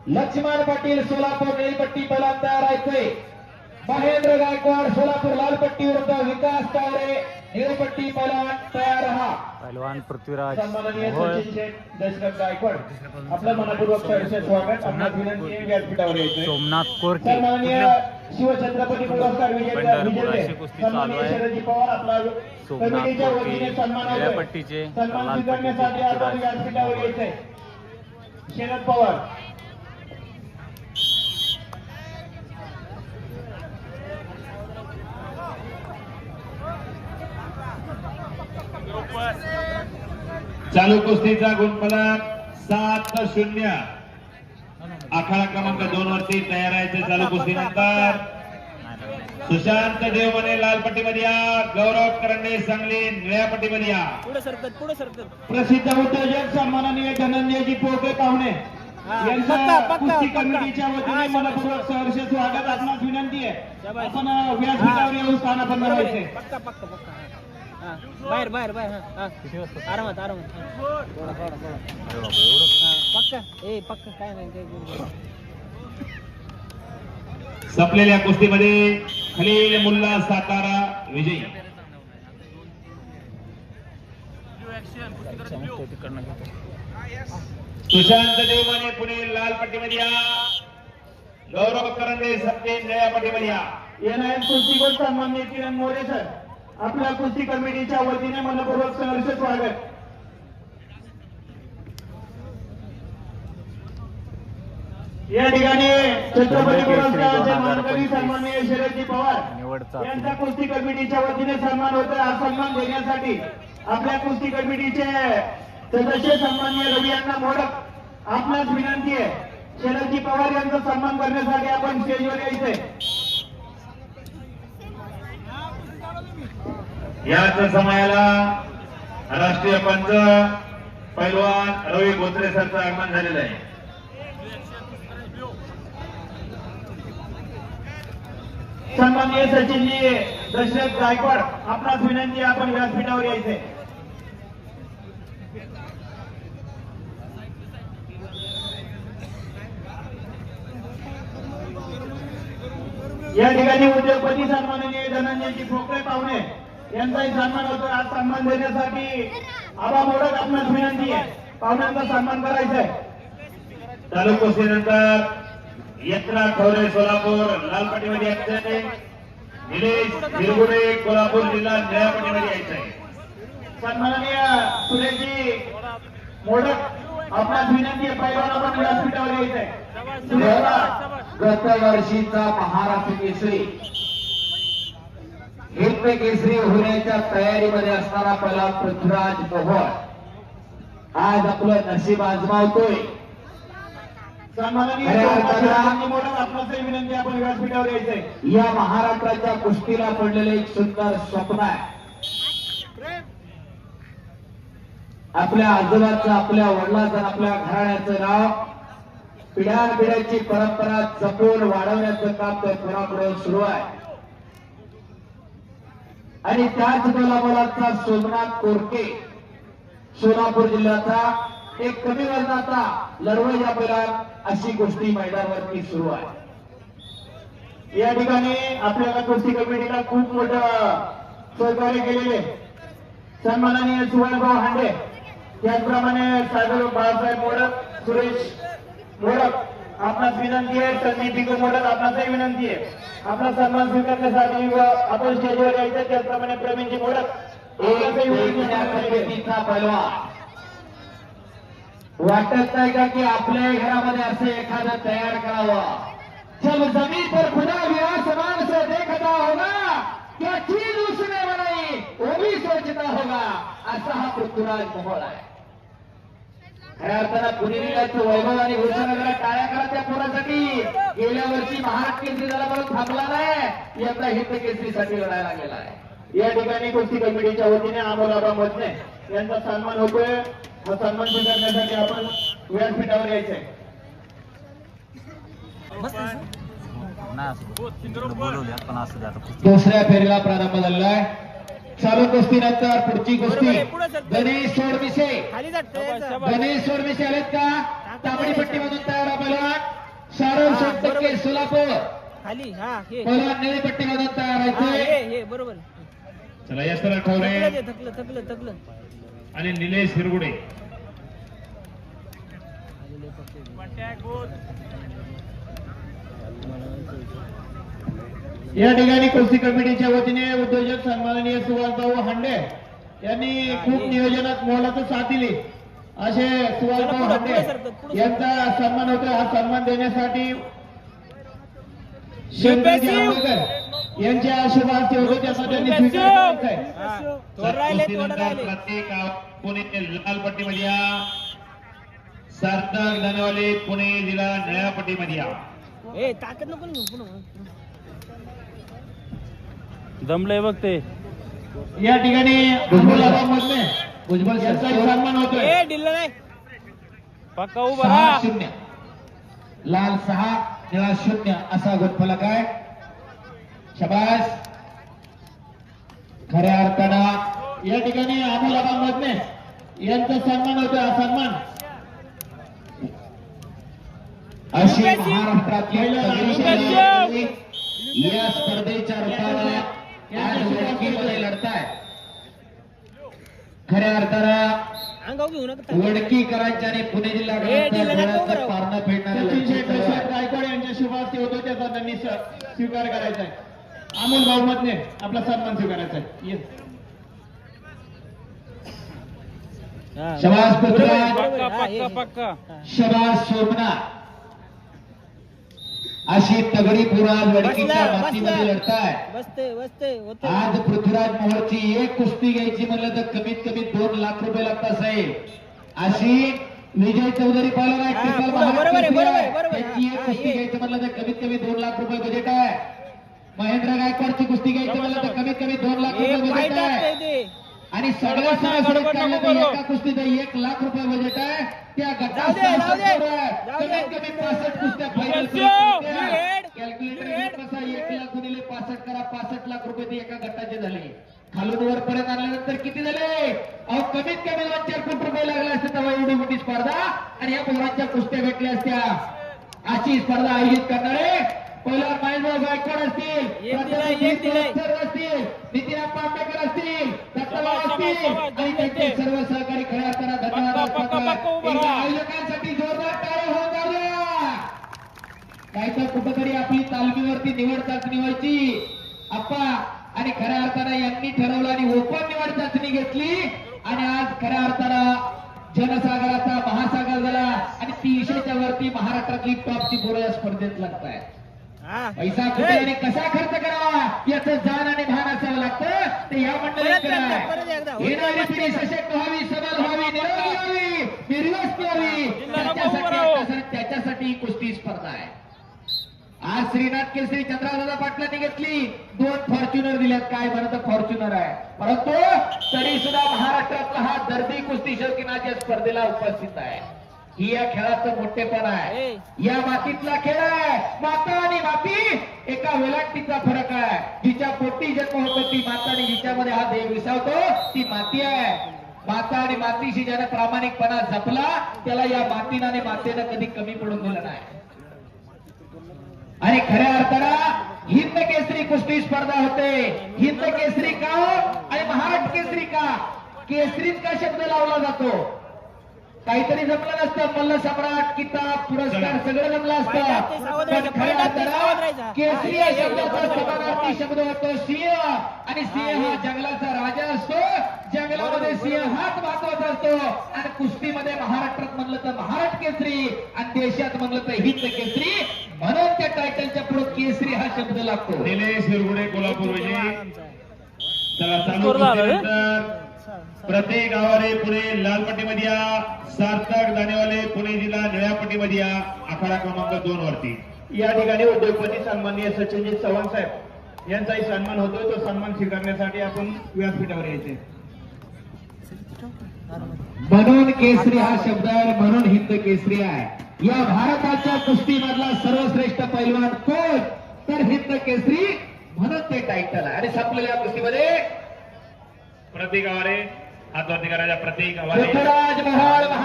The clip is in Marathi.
लक्ष्मण पाटील सोलापूर निळपट्टी पहिला तयार आहे. महेंद्र गायकवाड सोलापूर लालपट्टी विरुद्ध विकास तावरे निळपट्टी पहिला तयार रहा. पहलवान पृथ्वीराज सन्माननीय सचिन शेठ दशरथ गायकवाड आपलं मनपूर्वक स्वागत. आपणास विनंती आहे व्यासपीठावर यायचं. सोमनाथ कोरके सन्माननीय शिवछत्रपती पुरस्कार विजेते सन्माननीय शरदजी पवार आपला कमिटीच्या वतीने सन्मान निळ्यापट्टीचे सन्मान स्वीकारण्यासाठी आपण व्यासपीठावर यायचंय. शरद पवार चालू कुस्तीचा गुणफलक 7-0. आखाडा क्रमांक 2 वरती तयार आहे. चालू कुस्तीनंतर सुशांत देवमने लाल पट्टीमध्ये या, गौरव करंडे सांगली निळ्या पट्टीमध्ये या. प्रसिद्ध उद्योजक सन्माननीय धनंजयजी पोके पाहुणे यांचा कुस्ती कमिटीच्या वतीने मनपूर्वक सहर्ष स्वागत. आपणास विनंती आहे आपण व्यासपीठावर येऊन स्थानापन्न व्हायचे. बाहेर बाहेर बाहेर आरामात आरामात पक्का पक्का काय नाही. संपलेल्या कुस्तीमध्ये खलील मुल्ला सातारा विजयी. सुशांत देवमाने पुणे लाल पट्टीमध्ये या, गौरव करंडे सत्ते निळ्या पट्टीमध्ये या. येणाऱ्या कुस्तीगीर सन्माननीय किरण मोरे सर आपल्या कुस्ती कमिटीच्या वतीने मनपूर्वक सहर्ष स्वागत. या ठिकाणी छत्रपती पुरस्काराचे मानकरी सन्माननीय शरदजी पवार यांचा कुस्ती कमिटीच्या वतीने सन्मान होतोय. हा सन्मान देण्यासाठी आपल्या कुस्ती कमिटीचे सदस्य सन्माननीय रवी अण्णा मोडक आपणास विनंती आहे शरदजी पवार यांचा सन्मान करण्यासाठी आपण स्टेजवर यायचंय. याच समयाला राष्ट्रीय पंच पैलवान रवी बोत्रे सरचं आगमन झालेलं आहे. सन्माननीय सचिनजी दशरथ गायकवाड आपणास विनंती आपण व्यासपीठावर यायचे. या ठिकाणी उद्योगपती सन्माननीय धनंजयजी ठोकरे पाहुणे यांचाही सन्मान होतो. आज सन्मान देण्यासाठी आबा मोडक आपणास विनंती आहे पाहुण्यांचा सन्मान करायचा आहे. चालू कुस्तीनंतर यत्रा खवरे सोलापूर लाल पट्टीमध्ये यायचे. निलेश निरगुडे कोल्हापूर जिल्हा निळ्या पट्टीमध्ये यायचे. सन्माननीय सुरेशजी मोडक आपणास विनंती आहे पहिला आपण व्यासपीठावर यायचंय. गत वर्षीचा महाराष्ट्र केसरी हिंद केसरी होण्याच्या तयारीमध्ये असणारा पहिला पृथ्वीराज मोहोळ आज आपलं नशीब आजमावतोय. सन्माननीय आपणासही विनंती आपण व्यासपीठावर यायचंय. या महाराष्ट्राच्या कुस्तीला पडलेलं एक सुंदर स्वप्न आहे. आपल्या आजोबाचं आपल्या वडिलांचं आपल्या घराण्याचं नाव पिढ्यानपिढ्याची परंपरा जपून वाढवण्याचं काम त्या पुरापुढे सुरू आहे. आणि त्याच मुलामुलांचा सोमनाथ कोरके सोलापूर जिल्ह्याचा एक कमी वजनाचा लढवय्या पैलवान अशी गोष्टी मैदानावरती सुरू आहे. या ठिकाणी आपल्याला कुस्ती कमिटीला खूप मोठं सहकार्य केलेले सन्माननीय सुवर्णभाऊ हांडे त्याचप्रमाणे सागर बाळासाहेब मोडक सुरेश मोडक आपणास विनंती आहे. संदीप भिको मोडक आपणासही विनंती आहे आपला सन्मान स्वीकारण्यासाठी आपण स्टेजवर यायचं. त्याचप्रमाणे प्रवीणजी मोडक पैलवान वाटत नाही का की आपल्या घरामध्ये असं एखादं तयार करावं. जब जमीन पर खुदा विराट समान से देखता होगा क्या चीज उसने बनाई वो भी सोचता होगा. असा हा पृथ्वीराज मोहोळ आहे. खऱ्या अर्थानं पुणेरीचं वैभव आणि घोषणा करा टाळ्या करा त्या पोरासाठी. गेल्या वर्षी महाराष्ट्र केसरी झाला म्हणून थांबला नाही, यंदा हिंद केसरीसाठी लढायला गेला आहे. या ठिकाणी कुस्ती कमिटीच्या वतीने अमोलाबा मधने यांचा सन्मान होतोय. हा सन्मान स्वीकारण्यासाठी आपण व्यासपीठावर यायचंय. दुसऱ्या फेरीला प्रारंभ झालेला आहे. चालू कुस्तीनंतर पुढची कुस्ती गणेश सोडमिसे आलेत का तांबडी पट्टीमधून तयार आहे. टक्के सोलापूर. खाली हा हे पहिला निळी पट्टी मधून तयार हा, व्हायचंय. हे बरोबर चला यशवंत ठवरे थकलं आणि निलेश हिरगुडे. या ठिकाणी कुस्ती कमिटीच्या वतीने उद्योजक सन्माननीय सुभाषभाऊ हांडे यांनी खूप नियोजनात मोलाचं साथ दिली. असे सुभाषभाऊ हांडे यांचा सन्मान होतो. हा सन्मान देण्यासाठी शिवराज जांभेकर यांच्या शुभ हस्ते होते, त्याचा त्यांनी स्वीकार करायचा आहे. प्रत्येक पुणे लाल पट्टीमध्ये या, सार्थक धनवाले पुणे जिल्हा निळ्या पट्टीमध्ये या. ए ताकद नको ना पुन्हा जमलंय बघ ते. या ठिकाणी अमोलाबामधले भुजबळ यांचा सन्मान होतोय. ए डिल्ल नाही पक्का उभा 6 राहा. 0 लाल 6 निळा 0 असा गोटफलक आहे. शबास. खऱ्या अर्थानं या ठिकाणी अमोलाबामधले यांचा सन्मान होतोय. हा सन्मान अशी महाराष्ट्रातली पहिली शर्यत या स्पर्धेच्या रूपानं आज वडकीमध्ये लढताय. खऱ्या अर्थानं अंगाव घेऊ नका वडकीकरांच्या आणि पुणे जिल्हा डोळ्याचं पारणं फेडणाऱ्या सचिन शेठ लढतीचं प्रसाद गायकवाड यांच्या शुभ हस्ते होतो, त्याचा त्यांनी स्वीकार करायचा आहे. अमोल भाऊमधने आपला सन्मान स्वीकारायचा आहे. ये. शबास पृथ्वीराज. पक्का पक्का पक्का. शबास सोमनाथ. अशी तगडी पुराज वडकीच्या मातीमध्ये लढताय. बसते होते आज पृथ्वीराज मोहोळची एक कुस्ती घ्यायची म्हणलं तर कमीत कमी 2 लाख रुपये लागतात साहेब. अशी विजय चौधरी पाहिला नाही, हा, ट्रिपल बरोबर आहे, महाराष्ट्र बरोबर आहे, आहे. बरोबर आहे. त्याची एक हा, कुस्ती ये. घ्यायची म्हणलं तर कमीत कमी 2 लाख रुपये बजेट आहे. महेंद्र गायकवाडची कुस्ती घ्यायची म्हणलं तर कमीत कमी 2 लाख रुपये बजेट आहे. आणि सगळ्या सरासरी काढलं तर एका कुस्तीत 1 लाख रुपये बजेट आहे. त्या गटात जाऊ दे. कमीत कमी 65 कुस्त्या फायनल लीड. कॅल्क्युलेटर कसा 1 लाख गुणिले 65 करा, 65 लाख रुपये ते एका गटाचे झाले. खालून वरपर्यंत आणल्यानंतर किती झाले? अहो कमीत कमी 2-4 कोटी रुपये लागले असते तेव्हा एवढी मोठी स्पर्धा आणि या पोरांच्या कुस्त्या भेटल्या असत्या. अशी स्पर्धा आयोजित करणारे पहिला महेंद्र गायकवाड असतील, सर असतील, नितीन आंबेडकर असतील, दत्ताभाऊ असतील आणि त्यांचे सर्व सहकारी खऱ्या अर्थानं धन्यवाद असतात. आयोजकांसाठी जोरदार टाळ्या होऊन जाऊ द्या. काहीतर कुठंतरी आपली तालमीवरती निवड चाचणी व्हायची आप्पा आणि खऱ्या अर्थानं यांनी ठरवलं आणि ओपन निवड चाचणी घेतली आणि आज खऱ्या अर्थानं जनसागराचा महासागर झाला आणि 300च्या वरती महाराष्ट्रातली टॉपची पोरं या स्पर्धेत लागताय. पैसा कुठे आणि कसा खर्च करावा याचं जाण आणि भान असावं लागतं. ते या मंडळीत येणारी पिढी सशक्त व्हावी, सबल व्हावी, निरोगी व्हावी, निर्व्यस्त व्हावी त्याच्यासाठी ही कुस्ती स्पर्धा आहे. आज श्रीनाथ केसरी चंद्रदादा पाटलांनी घेतली, 2 फॉर्च्युनर दिल्यात. काय म्हणत फॉर्च्युनर आहे, परंतु तरी सुद्धा महाराष्ट्रातला हा दर्दी कुस्ती शौकीनाच्या स्पर्धेला उपस्थित आहे. ही या खेळाचं मोठेपण आहे. या मातीतला खेळ आहे. माता आणि माती एका वेलांटीचा फरक आहे. जिच्या पोटी जन्म होतो ती माता आणि जिच्यामध्ये हा देह विसावतो ती माती आहे. माता आणि मातीशी ज्याने प्रामाणिकपणा जपला त्याला या मातीनं आणि मातेनं कधी कमी पडून दिलं नाही. आणि खऱ्या अर्थानं हिंद केसरी कुस्ती स्पर्धा होते. हिंद केसरी का आणि महाराष्ट्र केसरी का? केसरीत का शब्द लावला जातो? काहीतरी जमलं नसतं. मल्ल सम्राट, किताब, पुरस्कार सगळं जमलं असतं. पण खऱ्या अर्थानं केसरी या शब्दाचा समानार्थी शब्द होतो सिंह आणि सिंह हा जंगलाचा राजा असतो. जंगलामध्ये सिंह हाच महत्वाचा असतो आणि कुस्तीमध्ये महाराष्ट्रात म्हणलं तर महाराष्ट्र केसरी आणि देशात म्हणलं तर हिंद केसरी म्हणून त्या टायटलच्या पुढे केसरी हा शब्द लागतो. निलेश हिरगुडे कोल्हापूर विजयी. चला चालू कुस्तीनंतर प्रत्येक गावारे पुणे लाल पट्टीमध्ये या, सार्थक दानेवाले पुणे जिल्हा निळ्या पट्टीमध्ये या, आखाडा क्रमांक 2 वरती. या ठिकाणी उद्योगपती सन्माननीय सचिनजी चव्हाण साहेब यांचाही सन्मान होतो. तो सन्मान स्वीकारण्यासाठी आपण व्यासपीठावर यायचे. म्हणून केसरी हा शब्द आहे, म्हणून हिंद केसरी आहे. या भारताच्या कुस्तीमधला सर्वश्रेष्ठ पैलवान कोण? तर हिंद केसरी म्हणून ते टायटल आहे. आणि संपलेल्या कुस्तीमध्ये प्रत्येक गावारे हात वरती करायचा. प्रत्येक गावारे महाराष्ट्र